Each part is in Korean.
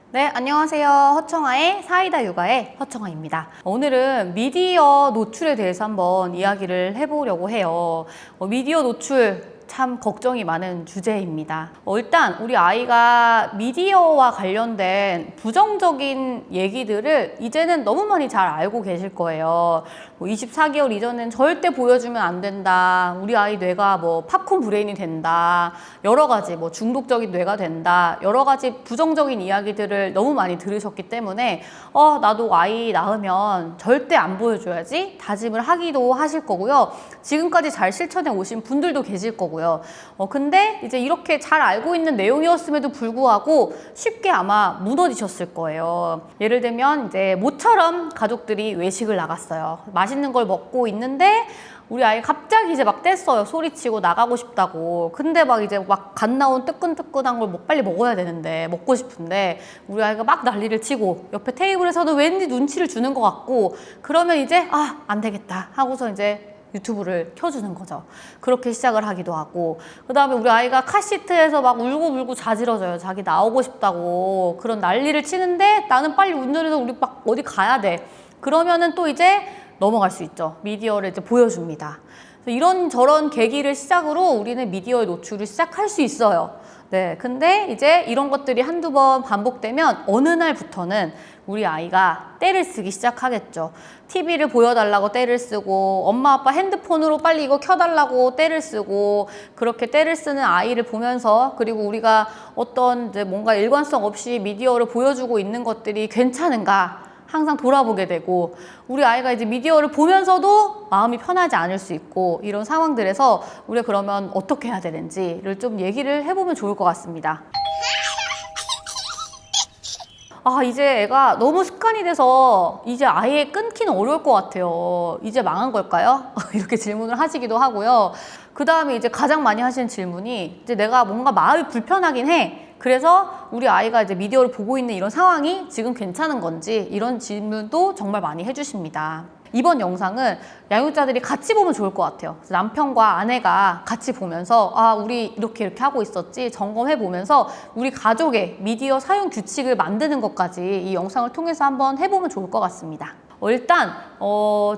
네, 안녕하세요. 허청아의 사이다 육아의 허청아입니다. 오늘은 미디어 노출에 대해서 한번 이야기를 해보려고 해요. 미디어 노출 참 걱정이 많은 주제입니다. 일단 우리 아이가 미디어와 관련된 부정적인 얘기들을 이제는 너무 많이 잘 알고 계실 거예요. 24개월 이전엔 절대 보여주면 안 된다. 우리 아이 뇌가 팝콘 브레인이 된다. 여러 가지 중독적인 뇌가 된다. 여러 가지 부정적인 이야기들을 너무 많이 들으셨기 때문에 나도 아이 낳으면 절대 안 보여줘야지 다짐을 하기도 하실 거고요. 지금까지 잘 실천해 오신 분들도 계실 거고요. 근데 이제 이렇게 잘 알고 있는 내용이었음에도 불구하고 쉽게 아마 무너지셨을 거예요. 예를 들면 이제 모처럼 가족들이 외식을 나갔어요. 맛있는 걸 먹고 있는데 우리 아이 갑자기 이제 막 뗐어요. 소리치고 나가고 싶다고. 근데 이제 갓 나온 뜨끈뜨끈한 걸 빨리 먹어야 되는데, 먹고 싶은데, 우리 아이가 막 난리를 치고, 옆에 테이블에서는 왠지 눈치를 주는 것 같고, 그러면 이제, 안 되겠다 하고서 이제 유튜브를 켜주는 거죠. 그렇게 시작을 하기도 하고, 그 다음에 우리 아이가 카시트에서 막 울고 자지러져요. 자기 나오고 싶다고. 그런 난리를 치는데 나는 빨리 운전해서 우리 막 어디 가야 돼. 그러면은 또 이제 넘어갈 수 있죠. 미디어를 이제 보여줍니다. 이런저런 계기를 시작으로 우리는 미디어의 노출을 시작할 수 있어요. 네, 근데 이제 이런 것들이 한두 번 반복되면 어느 날부터는 우리 아이가 떼를 쓰기 시작하겠죠. TV를 보여달라고 떼를 쓰고, 엄마 아빠 핸드폰으로 빨리 이거 켜달라고 떼를 쓰고, 그렇게 떼를 쓰는 아이를 보면서, 그리고 우리가 어떤 이제 뭔가 일관성 없이 미디어를 보여주고 있는 것들이 괜찮은가 항상 돌아보게 되고, 우리 아이가 이제 미디어를 보면서도 마음이 편하지 않을 수 있고, 이런 상황들에서 우리가 그러면 어떻게 해야 되는지를 좀 얘기를 해보면 좋을 것 같습니다. 이제 애가 너무 습관이 돼서 이제 아예 끊기는 어려울 것 같아요. 이제 망한 걸까요? 이렇게 질문을 하시기도 하고요. 그 다음에 이제 가장 많이 하시는 질문이, 이제 내가 뭔가 마음이 불편하긴 해. 그래서 우리 아이가 이제 미디어를 보고 있는 이런 상황이 지금 괜찮은 건지, 이런 질문도 정말 많이 해주십니다. 이번 영상은 양육자들이 같이 보면 좋을 것 같아요. 남편과 아내가 같이 보면서 우리 이렇게 하고 있었지 점검해 보면서 우리 가족의 미디어 사용 규칙을 만드는 것까지 이 영상을 통해서 한번 해보면 좋을 것 같습니다. 일단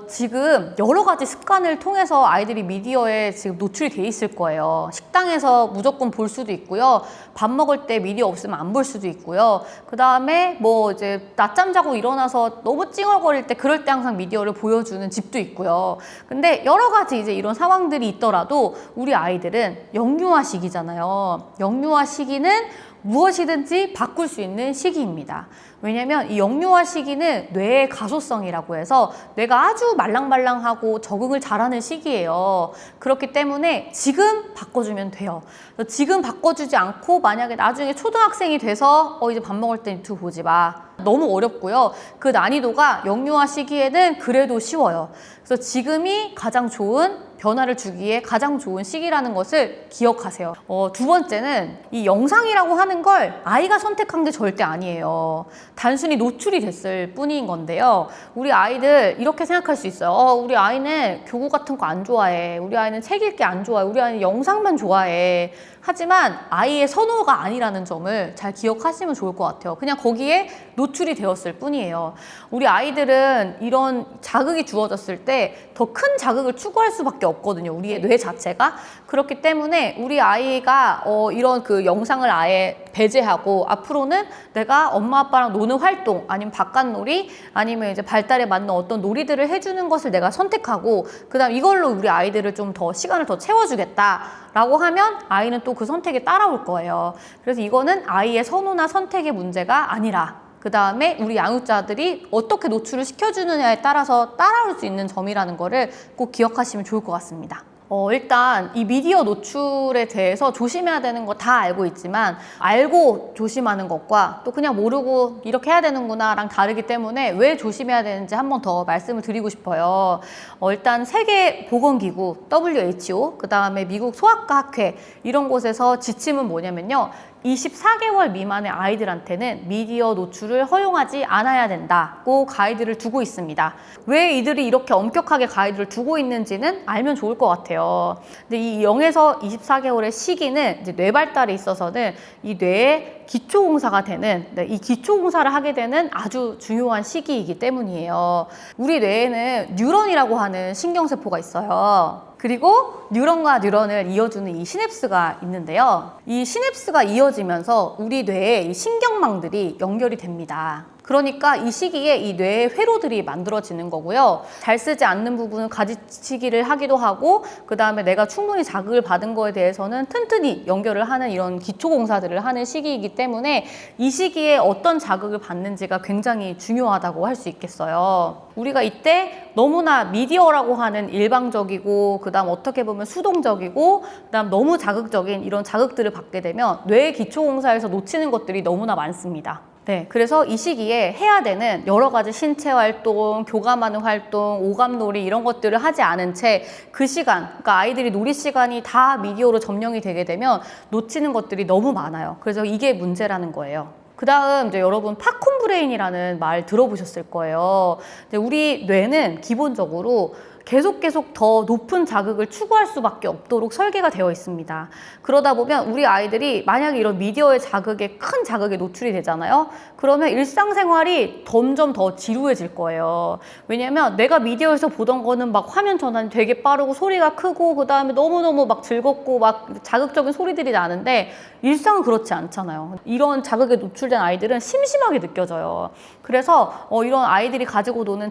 지금 여러 가지 습관을 통해서 아이들이 미디어에 지금 노출이 돼 있을 거예요. 식당에서 무조건 볼 수도 있고요. 밥 먹을 때 미디어 없으면 안 볼 수도 있고요. 그 다음에 이제 낮잠 자고 일어나서 너무 찡얼거릴 때 그럴 때 항상 미디어를 보여주는 집도 있고요. 근데 여러 가지 이제 이런 상황들이 있더라도 우리 아이들은 영유아 시기잖아요. 영유아 시기는 무엇이든지 바꿀 수 있는 시기입니다. 왜냐면 이 영유아 시기는 뇌의 가소성이라고 해서 뇌가 아주 말랑말랑하고 적응을 잘하는 시기예요. 그렇기 때문에 지금 바꿔주면 돼요. 지금 바꿔주지 않고 만약에 나중에 초등학생이 돼서 이제 밥 먹을 때 유튜브 보지 마. 너무 어렵고요. 그 난이도가 영유아 시기에는 그래도 쉬워요. 그래서 지금이 가장 좋은 변화를 주기에 가장 좋은 시기라는 것을 기억하세요. 두 번째는 이 영상이라고 하는 걸 아이가 선택한 게 절대 아니에요. 단순히 노출이 됐을 뿐인 건데요. 우리 아이들 이렇게 생각할 수 있어요. 우리 아이는 교구 같은 거 안 좋아해. 우리 아이는 책 읽기 안 좋아해. 우리 아이는 영상만 좋아해. 하지만 아이의 선호가 아니라는 점을 잘 기억하시면 좋을 것 같아요. 그냥 거기에 노출이 되었을 뿐이에요. 우리 아이들은 이런 자극이 주어졌을 때 더 큰 자극을 추구할 수밖에 없거든요. 우리의 뇌 자체가. 그렇기 때문에 우리 아이가 이런 그 영상을 아예 배제하고 앞으로는 내가 엄마 아빠랑 노는 활동 아니면 바깥놀이 아니면 이제 발달에 맞는 어떤 놀이들을 해주는 것을 내가 선택하고 그다음 이걸로 우리 아이들을 좀 더 시간을 더 채워주겠다라고 하면 아이는 또 그 선택에 따라올 거예요. 그래서 이거는 아이의 선호나 선택의 문제가 아니라 그 다음에 우리 양육자들이 어떻게 노출을 시켜주느냐에 따라서 따라올 수 있는 점이라는 거를 꼭 기억하시면 좋을 것 같습니다. 일단 이 미디어 노출에 대해서 조심해야 되는 거 다 알고 있지만 알고 조심하는 것과 또 그냥 모르고 이렇게 해야 되는구나 랑 다르기 때문에 왜 조심해야 되는지 한 번 더 말씀을 드리고 싶어요. 일단 세계보건기구 WHO 그 다음에 미국 소아과 학회 이런 곳에서 지침은 뭐냐면요. 24개월 미만의 아이들한테는 미디어 노출을 허용하지 않아야 된다고 가이드를 두고 있습니다. 왜 이들이 이렇게 엄격하게 가이드를 두고 있는지는 알면 좋을 것 같아요. 근데 이 0에서 24개월의 시기는 이제 뇌 발달에 있어서는 이 뇌의 기초공사가 되는, 이 기초공사를 하게 되는 아주 중요한 시기이기 때문이에요. 우리 뇌에는 뉴런이라고 하는 신경세포가 있어요. 그리고 뉴런과 뉴런을 이어주는 이 시냅스가 있는데요. 이 시냅스가 이어지면서 우리 뇌에 이 신경망들이 연결이 됩니다. 그러니까 이 시기에 이 뇌의 회로들이 만들어지는 거고요. 잘 쓰지 않는 부분은 가지치기를 하기도 하고, 그 다음에 내가 충분히 자극을 받은 거에 대해서는 튼튼히 연결을 하는 이런 기초공사들을 하는 시기이기 때문에 이 시기에 어떤 자극을 받는지가 굉장히 중요하다고 할 수 있겠어요. 우리가 이때 너무나 미디어라고 하는 일방적이고, 그 다음 어떻게 보면 수동적이고, 그 다음 너무 자극적인 이런 자극들을 받게 되면 뇌의 기초공사에서 놓치는 것들이 너무나 많습니다. 네, 그래서 이 시기에 해야 되는 여러 가지 신체 활동, 교감하는 활동, 오감놀이 이런 것들을 하지 않은 채 그 시간, 그러니까 아이들이 놀이 시간이 다 미디어로 점령이 되게 되면 놓치는 것들이 너무 많아요. 그래서 이게 문제라는 거예요. 그 다음 이제 여러분 팝콘 브레인이라는 말 들어보셨을 거예요. 우리 뇌는 기본적으로 계속 더 높은 자극을 추구할 수밖에 없도록 설계가 되어 있습니다. 그러다 보면 우리 아이들이 만약에 이런 미디어의 자극에 큰 자극에 노출이 되잖아요. 그러면 일상생활이 점점 더 지루해질 거예요. 왜냐면 내가 미디어에서 보던 거는 막 화면 전환이 되게 빠르고 소리가 크고 그 다음에 너무너무 막 즐겁고 막 자극적인 소리들이 나는데 일상은 그렇지 않잖아요. 이런 자극에 노출된 아이들은 심심하게 느껴져요. 그래서 이런 아이들이 가지고 노는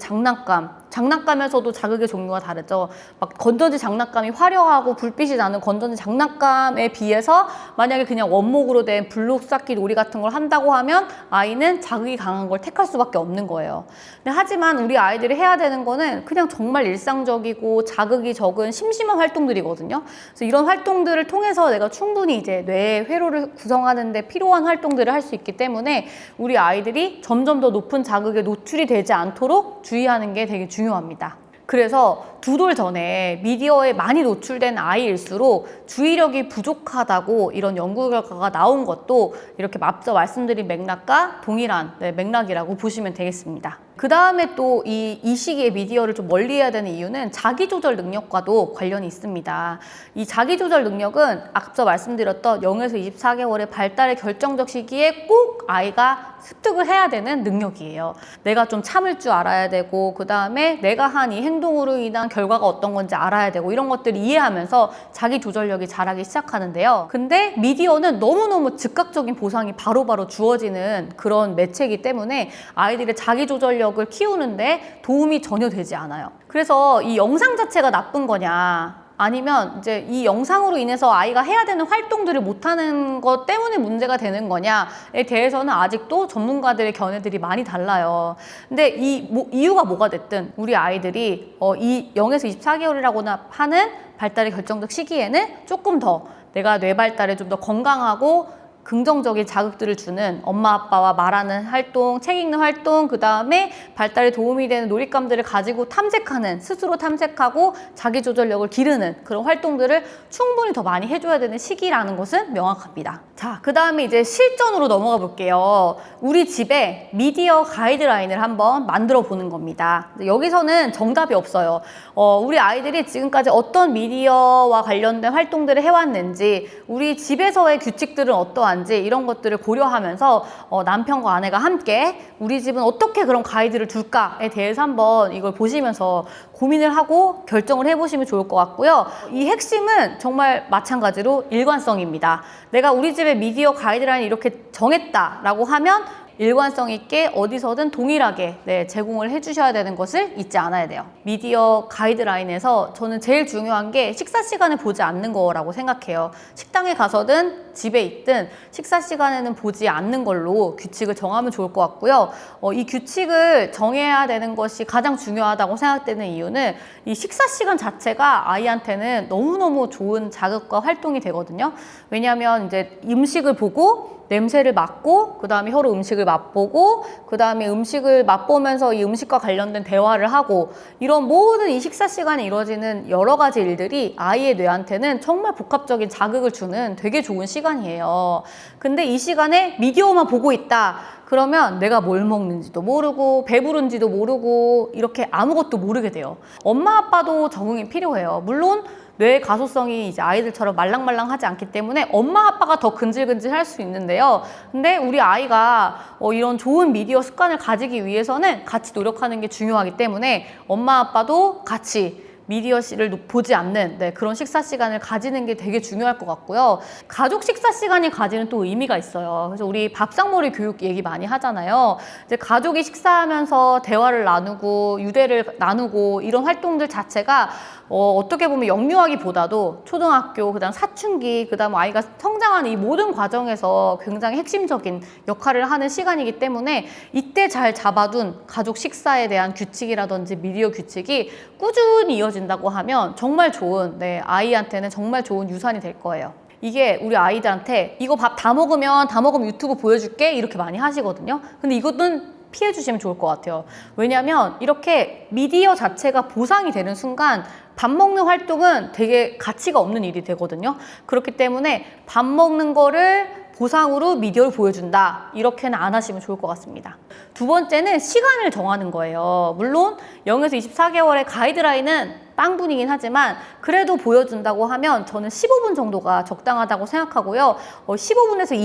장난감에서도 자극의 종류가 다르죠. 막 건전지 장난감이 화려하고 불빛이 나는 건전지 장난감에 비해서 만약에 그냥 원목으로 된 블록 쌓기 놀이 같은 걸 한다고 하면 아이는 자극이 강한 걸 택할 수밖에 없는 거예요. 근데 하지만 우리 아이들이 해야 되는 거는 그냥 정말 일상적이고 자극이 적은 심심한 활동들이거든요. 그래서 이런 활동들을 통해서 내가 충분히 이제 뇌의 회로를 구성하는 데 필요한 활동들을 할 수 있기 때문에 우리 아이들이 점점 더 높은 자극에 노출이 되지 않도록 주의하는 게 되게 중요합니다. 그래서 두 돌 전에 미디어에 많이 노출된 아이일수록 주의력이 부족하다고 이런 연구 결과가 나온 것도 이렇게 앞서 말씀드린 맥락과 동일한 맥락이라고 보시면 되겠습니다. 그 다음에 또 이 시기에 미디어를 좀 멀리해야 되는 이유는 자기조절 능력과도 관련이 있습니다. 이 자기조절 능력은 앞서 말씀드렸던 0에서 24개월의 발달의 결정적 시기에 꼭 아이가 습득을 해야 되는 능력이에요. 내가 좀 참을 줄 알아야 되고, 그 다음에 내가 한 이 행동으로 인한 결과가 어떤 건지 알아야 되고, 이런 것들을 이해하면서 자기 조절력이 자라기 시작하는데요. 근데 미디어는 너무너무 즉각적인 보상이 바로바로 주어지는 그런 매체이기 때문에 아이들의 자기 조절력을 키우는데 도움이 전혀 되지 않아요. 그래서 이 영상 자체가 나쁜 거냐, 아니면 이제 이 영상으로 인해서 아이가 해야 되는 활동들을 못하는 것 때문에 문제가 되는 거냐에 대해서는 아직도 전문가들의 견해들이 많이 달라요. 근데 이유가 뭐가 됐든 우리 아이들이 이 0에서 24개월이라고나 하는 발달의 결정적 시기에는 조금 더 내가 뇌 발달에 좀 더 건강하고 긍정적인 자극들을 주는 엄마 아빠와 말하는 활동, 책 읽는 활동, 그 다음에 발달에 도움이 되는 놀잇감들을 가지고 탐색하는, 스스로 탐색하고 자기 조절력을 기르는 그런 활동들을 충분히 더 많이 해줘야 되는 시기라는 것은 명확합니다. 자, 그 다음에 이제 실전으로 넘어가 볼게요. 우리 집에 미디어 가이드라인을 한번 만들어 보는 겁니다. 여기서는 정답이 없어요. 우리 아이들이 지금까지 어떤 미디어와 관련된 활동들을 해왔는지, 우리 집에서의 규칙들은 어떠한지 이런 것들을 고려하면서 남편과 아내가 함께 우리 집은 어떻게 그런 가이드를 둘까에 대해서 한번 이걸 보시면서 고민을 하고 결정을 해보시면 좋을 것 같고요. 이 핵심은 정말 마찬가지로 일관성입니다. 내가 우리 집의 미디어 가이드라인을 이렇게 정했다라고 하면 일관성 있게 어디서든 동일하게 제공을 해주셔야 되는 것을 잊지 않아야 돼요. 미디어 가이드라인에서 저는 제일 중요한 게 식사 시간을 보지 않는 거라고 생각해요. 식당에 가서든 집에 있든 식사 시간에는 보지 않는 걸로 규칙을 정하면 좋을 것 같고요. 이 규칙을 정해야 되는 것이 가장 중요하다고 생각되는 이유는 이 식사 시간 자체가 아이한테는 너무너무 좋은 자극과 활동이 되거든요. 왜냐하면 이제 음식을 보고 냄새를 맡고 그 다음에 혀로 음식을 맛보고 그 다음에 음식을 맛보면서 이 음식과 관련된 대화를 하고 이런 모든 이 식사 시간에 이루어지는 여러 가지 일들이 아이의 뇌한테는 정말 복합적인 자극을 주는 되게 좋은 시간이에요. 근데 이 시간에 미디어만 보고 있다. 그러면 내가 뭘 먹는지도 모르고 배부른지도 모르고 이렇게 아무것도 모르게 돼요. 엄마 아빠도 적응이 필요해요. 물론 뇌의 가소성이 이제 아이들처럼 말랑말랑하지 않기 때문에 엄마 아빠가 더 근질근질 할 수 있는데요. 근데 우리 아이가 이런 좋은 미디어 습관을 가지기 위해서는 같이 노력하는 게 중요하기 때문에 엄마 아빠도 같이 미디어를 보지 않는 그런 식사 시간을 가지는 게 되게 중요할 것 같고요. 가족 식사 시간이 가지는 또 의미가 있어요. 그래서 우리 밥상머리 교육 얘기 많이 하잖아요. 이제 가족이 식사하면서 대화를 나누고 유대를 나누고 이런 활동들 자체가 어떻게 보면 영유아기보다도 초등학교, 그다음 사춘기, 그다음 아이가 성장하는 이 모든 과정에서 굉장히 핵심적인 역할을 하는 시간이기 때문에 이때 잘 잡아둔 가족 식사에 대한 규칙이라든지 미디어 규칙이 꾸준히 이어진다고 하면 정말 좋은, 아이한테는 정말 좋은 유산이 될 거예요. 이게 우리 아이들한테 이거 밥 다 먹으면 유튜브 보여줄게 이렇게 많이 하시거든요. 근데 이것은 피해 주시면 좋을 것 같아요. 왜냐하면 이렇게 미디어 자체가 보상이 되는 순간 밥 먹는 활동은 되게 가치가 없는 일이 되거든요. 그렇기 때문에 밥 먹는 거를 보상으로 미디어를 보여준다. 이렇게는 안 하시면 좋을 것 같습니다. 두 번째는 시간을 정하는 거예요. 물론 0에서 24개월의 가이드라인은 빵분이긴 하지만 그래도 보여준다고 하면 저는 15분 정도가 적당하다고 생각하고요. 15분에서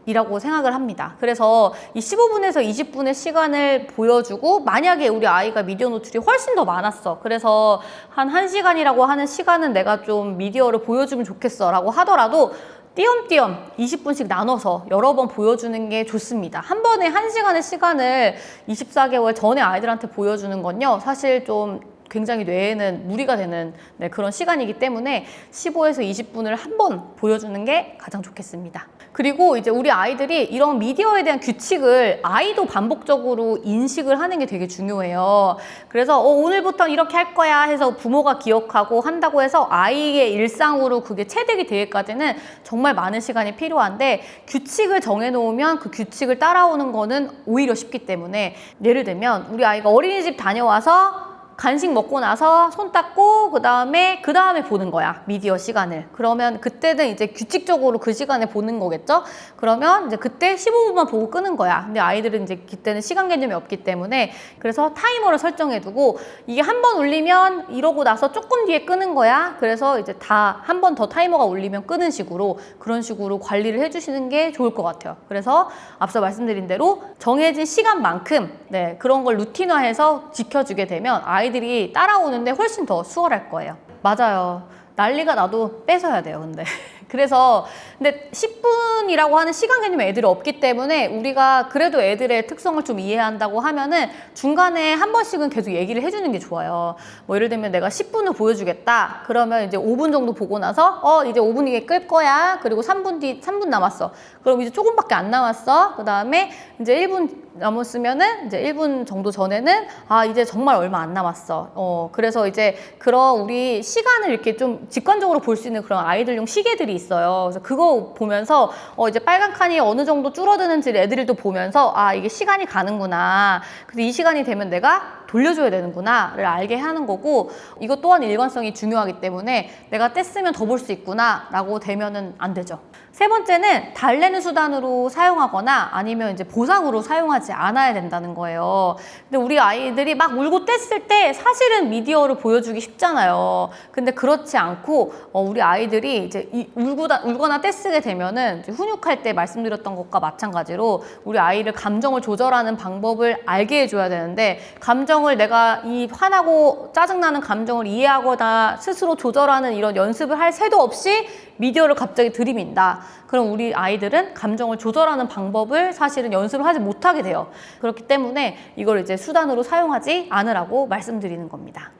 20분이라고 생각을 합니다. 그래서 이 15분에서 20분의 시간을 보여주고 만약에 우리 아이가 미디어 노출이 훨씬 더 많았어. 그래서 한 1시간이라고 하는 시간은 내가 좀 미디어를 보여주면 좋겠어 라고 하더라도 띄엄띄엄 20분씩 나눠서 여러 번 보여주는 게 좋습니다. 한 번에 1시간의 시간을 24개월 전에 아이들한테 보여주는 건요. 사실 좀 굉장히 뇌에는 무리가 되는 그런 시간이기 때문에 15에서 20분을 한 번 보여주는 게 가장 좋겠습니다. 그리고 이제 우리 아이들이 이런 미디어에 대한 규칙을 아이도 반복적으로 인식을 하는 게 되게 중요해요. 그래서 오늘부터 이렇게 할 거야 해서 부모가 기억하고 한다고 해서 아이의 일상으로 그게 체득이 되기까지는 정말 많은 시간이 필요한데 규칙을 정해놓으면 그 규칙을 따라오는 거는 오히려 쉽기 때문에 예를 들면 우리 아이가 어린이집 다녀와서 간식 먹고 나서 손 닦고 그 다음에 보는 거야, 미디어 시간을. 그러면 그때는 이제 규칙적으로 그 시간에 보는 거겠죠? 그러면 이제 그때 15분만 보고 끄는 거야. 근데 아이들은 이제 그때는 시간 개념이 없기 때문에 그래서 타이머를 설정해두고 이게 한 번 울리면 이러고 나서 조금 뒤에 끄는 거야. 그래서 이제 다 한 번 더 타이머가 울리면 끄는 식으로 그런 식으로 관리를 해주시는 게 좋을 것 같아요. 그래서 앞서 말씀드린 대로 정해진 시간만큼 그런 걸 루틴화해서 지켜주게 되면 아이들이 따라오는데 훨씬 더 수월할 거예요. 맞아요. 난리가 나도 뺏어야 돼요, 근데. 근데 10분이라고 하는 시간 개념이 애들이 없기 때문에 우리가 그래도 애들의 특성을 좀 이해한다고 하면은 중간에 한 번씩은 계속 얘기를 해주는 게 좋아요. 뭐 예를 들면 내가 10분을 보여주겠다. 그러면 이제 5분 정도 보고 나서 이제 5분이게 끌 거야. 그리고 3분 남았어. 그럼 이제 조금밖에 안 남았어. 그 다음에 이제 1분 남았으면은 이제 1분 정도 전에는 이제 정말 얼마 안 남았어. 그래서 이제 그런 우리 시간을 이렇게 좀 직관적으로 볼 수 있는 그런 아이들용 시계들이 있어요. 그래서 그거 보면서 이제 빨간 칸이 어느 정도 줄어드는지를 애들도 보면서 이게 시간이 가는구나. 그래서 이 시간이 되면 내가 돌려줘야 되는구나를 알게 하는 거고 이것 또한 일관성이 중요하기 때문에 내가 뗐으면 더 볼 수 있구나 라고 되면은 안 되죠. 세 번째는 달래는 수단으로 사용하거나 아니면 이제 보상으로 사용하지 않아야 된다는 거예요. 근데 우리 아이들이 막 울고 뗐을 때 사실은 미디어를 보여주기 쉽잖아요. 근데 그렇지 않고 우리 아이들이 이제 울거나 떼쓰게 되면은 훈육할 때 말씀드렸던 것과 마찬가지로 우리 아이를 감정을 조절하는 방법을 알게 해줘야 되는데 감정을 내가 이 화나고 짜증나는 감정을 이해하거나 스스로 조절하는 이런 연습을 할 새도 없이 미디어를 갑자기 들이민다. 그럼 우리 아이들은 감정을 조절하는 방법을 사실은 연습을 하지 못하게 돼요. 그렇기 때문에 이걸 이제 수단으로 사용하지 않으라고 말씀드리는 겁니다.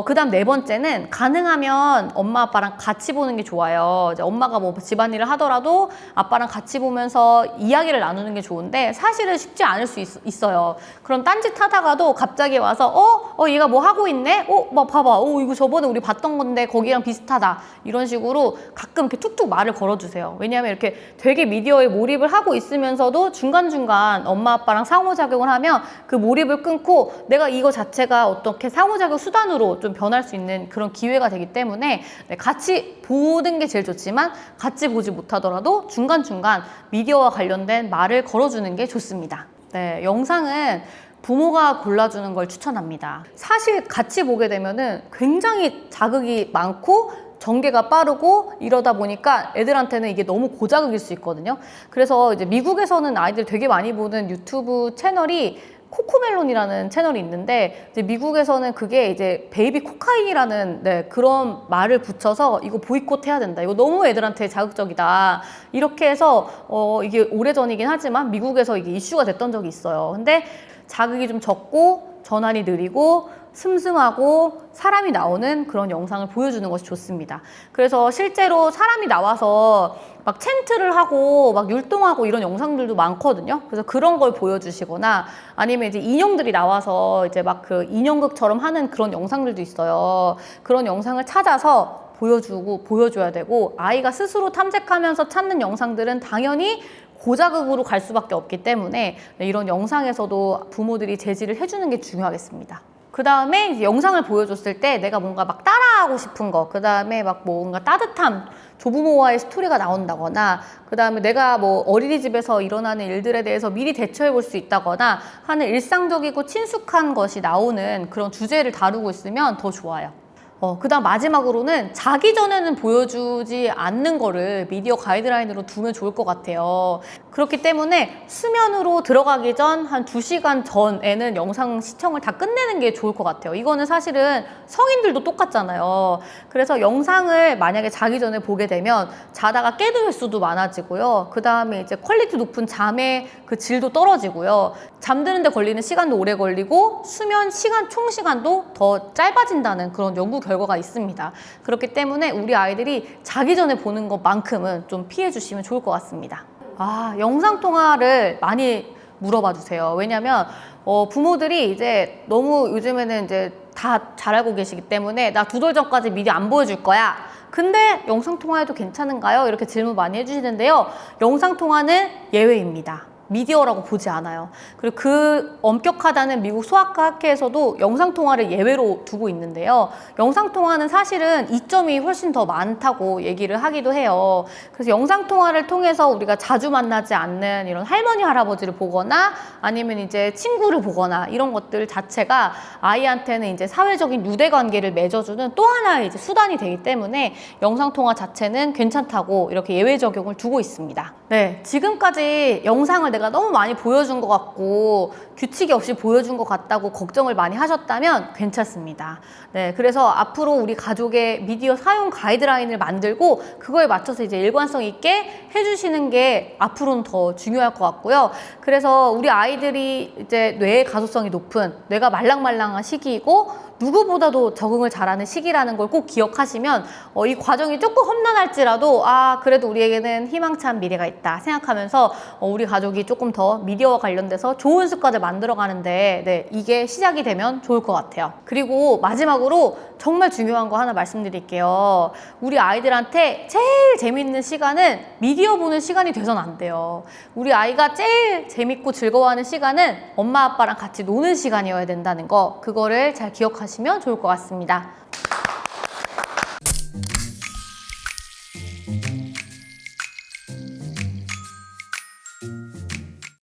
그다음 네 번째는 가능하면 엄마 아빠랑 같이 보는 게 좋아요. 이제 엄마가 뭐 집안일을 하더라도 아빠랑 같이 보면서 이야기를 나누는 게 좋은데 사실은 쉽지 않을 수 있어요. 그럼 딴짓 하다가도 갑자기 와서 얘가 뭐 하고 있네? 막 봐봐. 이거 저번에 우리 봤던 건데 거기랑 비슷하다. 이런 식으로 가끔 이렇게 툭툭 말을 걸어주세요. 왜냐하면 이렇게 되게 미디어에 몰입을 하고 있으면서도 중간중간 엄마 아빠랑 상호작용을 하면 그 몰입을 끊고 내가 이거 자체가 어떻게 상호작용 수단으로 좀 변할 수 있는 그런 기회가 되기 때문에 같이 보는 게 제일 좋지만 같이 보지 못하더라도 중간중간 미디어와 관련된 말을 걸어주는 게 좋습니다. 네, 영상은 부모가 골라주는 걸 추천합니다. 사실 같이 보게 되면은 굉장히 자극이 많고 전개가 빠르고 이러다 보니까 애들한테는 이게 너무 고자극일 수 있거든요. 그래서 이제 미국에서는 아이들 되게 많이 보는 유튜브 채널이 코코멜론이라는 채널이 있는데 이제 미국에서는 그게 이제 베이비 코카인이라는 그런 말을 붙여서 이거 보이콧 해야 된다. 이거 너무 애들한테 자극적이다. 이렇게 해서 이게 오래전이긴 하지만 미국에서 이게 이슈가 됐던 적이 있어요. 근데 자극이 좀 적고 전환이 느리고 슴슴하고 사람이 나오는 그런 영상을 보여주는 것이 좋습니다. 그래서 실제로 사람이 나와서 막 찬트를 하고 막 율동하고 이런 영상들도 많거든요. 그래서 그런 걸 보여주시거나 아니면 이제 인형들이 나와서 이제 막 그 인형극처럼 하는 그런 영상들도 있어요. 그런 영상을 찾아서 보여줘야 되고 아이가 스스로 탐색하면서 찾는 영상들은 당연히 고자극으로 갈 수밖에 없기 때문에 이런 영상에서도 부모들이 제지를 해주는 게 중요하겠습니다. 그 다음에 영상을 보여줬을 때 내가 뭔가 막 따라하고 싶은 거, 그 다음에 막 뭔가 따뜻함, 조부모와의 스토리가 나온다거나, 그 다음에 내가 뭐 어린이집에서 일어나는 일들에 대해서 미리 대처해 볼 수 있다거나 하는 일상적이고 친숙한 것이 나오는 그런 주제를 다루고 있으면 더 좋아요. 그 다음 마지막으로는 자기 전에는 보여주지 않는 거를 미디어 가이드라인으로 두면 좋을 것 같아요. 그렇기 때문에 수면으로 들어가기 전 한 2시간 전에는 영상 시청을 다 끝내는 게 좋을 것 같아요. 이거는 사실은 성인들도 똑같잖아요. 그래서 영상을 만약에 자기 전에 보게 되면 자다가 깨는 횟수도 많아지고요. 그 다음에 이제 퀄리티 높은 잠의 그 질도 떨어지고요. 잠드는데 걸리는 시간도 오래 걸리고 수면 시간, 총 시간도 더 짧아진다는 그런 연구 결과가 있습니다. 그렇기 때문에 우리 아이들이 자기 전에 보는 것만큼은 좀 피해 주시면 좋을 것 같습니다. 영상 통화를 많이 물어봐 주세요. 왜냐면 부모들이 이제 너무 요즘에는 이제 다 잘 알고 계시기 때문에 나 2돌 전까지 미디어 안 보여줄 거야. 근데 영상 통화해도 괜찮은가요? 이렇게 질문 많이 해주시는데요. 영상 통화는 예외입니다. 미디어라고 보지 않아요. 그리고 그 엄격하다는 미국 소아과 학회에서도 영상통화를 예외로 두고 있는데요. 영상통화는 사실은 이점이 훨씬 더 많다고 얘기를 하기도 해요. 그래서 영상통화를 통해서 우리가 자주 만나지 않는 이런 할머니, 할아버지를 보거나 아니면 이제 친구를 보거나 이런 것들 자체가 아이한테는 이제 사회적인 유대관계를 맺어주는 또 하나의 이제 수단이 되기 때문에 영상통화 자체는 괜찮다고 이렇게 예외 적용을 두고 있습니다. 네, 지금까지 영상을 내가 너무 많이 보여준 것 같고 규칙이 없이 보여준 것 같다고 걱정을 많이 하셨다면 괜찮습니다. 네, 그래서 앞으로 우리 가족의 미디어 사용 가이드라인을 만들고 그거에 맞춰서 이제 일관성 있게 해주시는 게 앞으로는 더 중요할 것 같고요. 그래서 우리 아이들이 이제 뇌의 가소성이 높은 뇌가 말랑말랑한 시기이고 누구보다도 적응을 잘하는 시기라는 걸 꼭 기억하시면 이 과정이 조금 험난할지라도 그래도 우리에게는 희망찬 미래가 있다 생각하면서 우리 가족이 조금 더 미디어와 관련돼서 좋은 습관을 만들어가는데 이게 시작이 되면 좋을 것 같아요. 그리고 마지막으로 정말 중요한 거 하나 말씀드릴게요. 우리 아이들한테 제일 재밌는 시간은 미디어 보는 시간이 돼서는 안 돼요. 우리 아이가 제일 재밌고 즐거워하는 시간은 엄마 아빠랑 같이 노는 시간이어야 된다는 거, 그거를 잘 기억하시면 좋을 것 같습니다.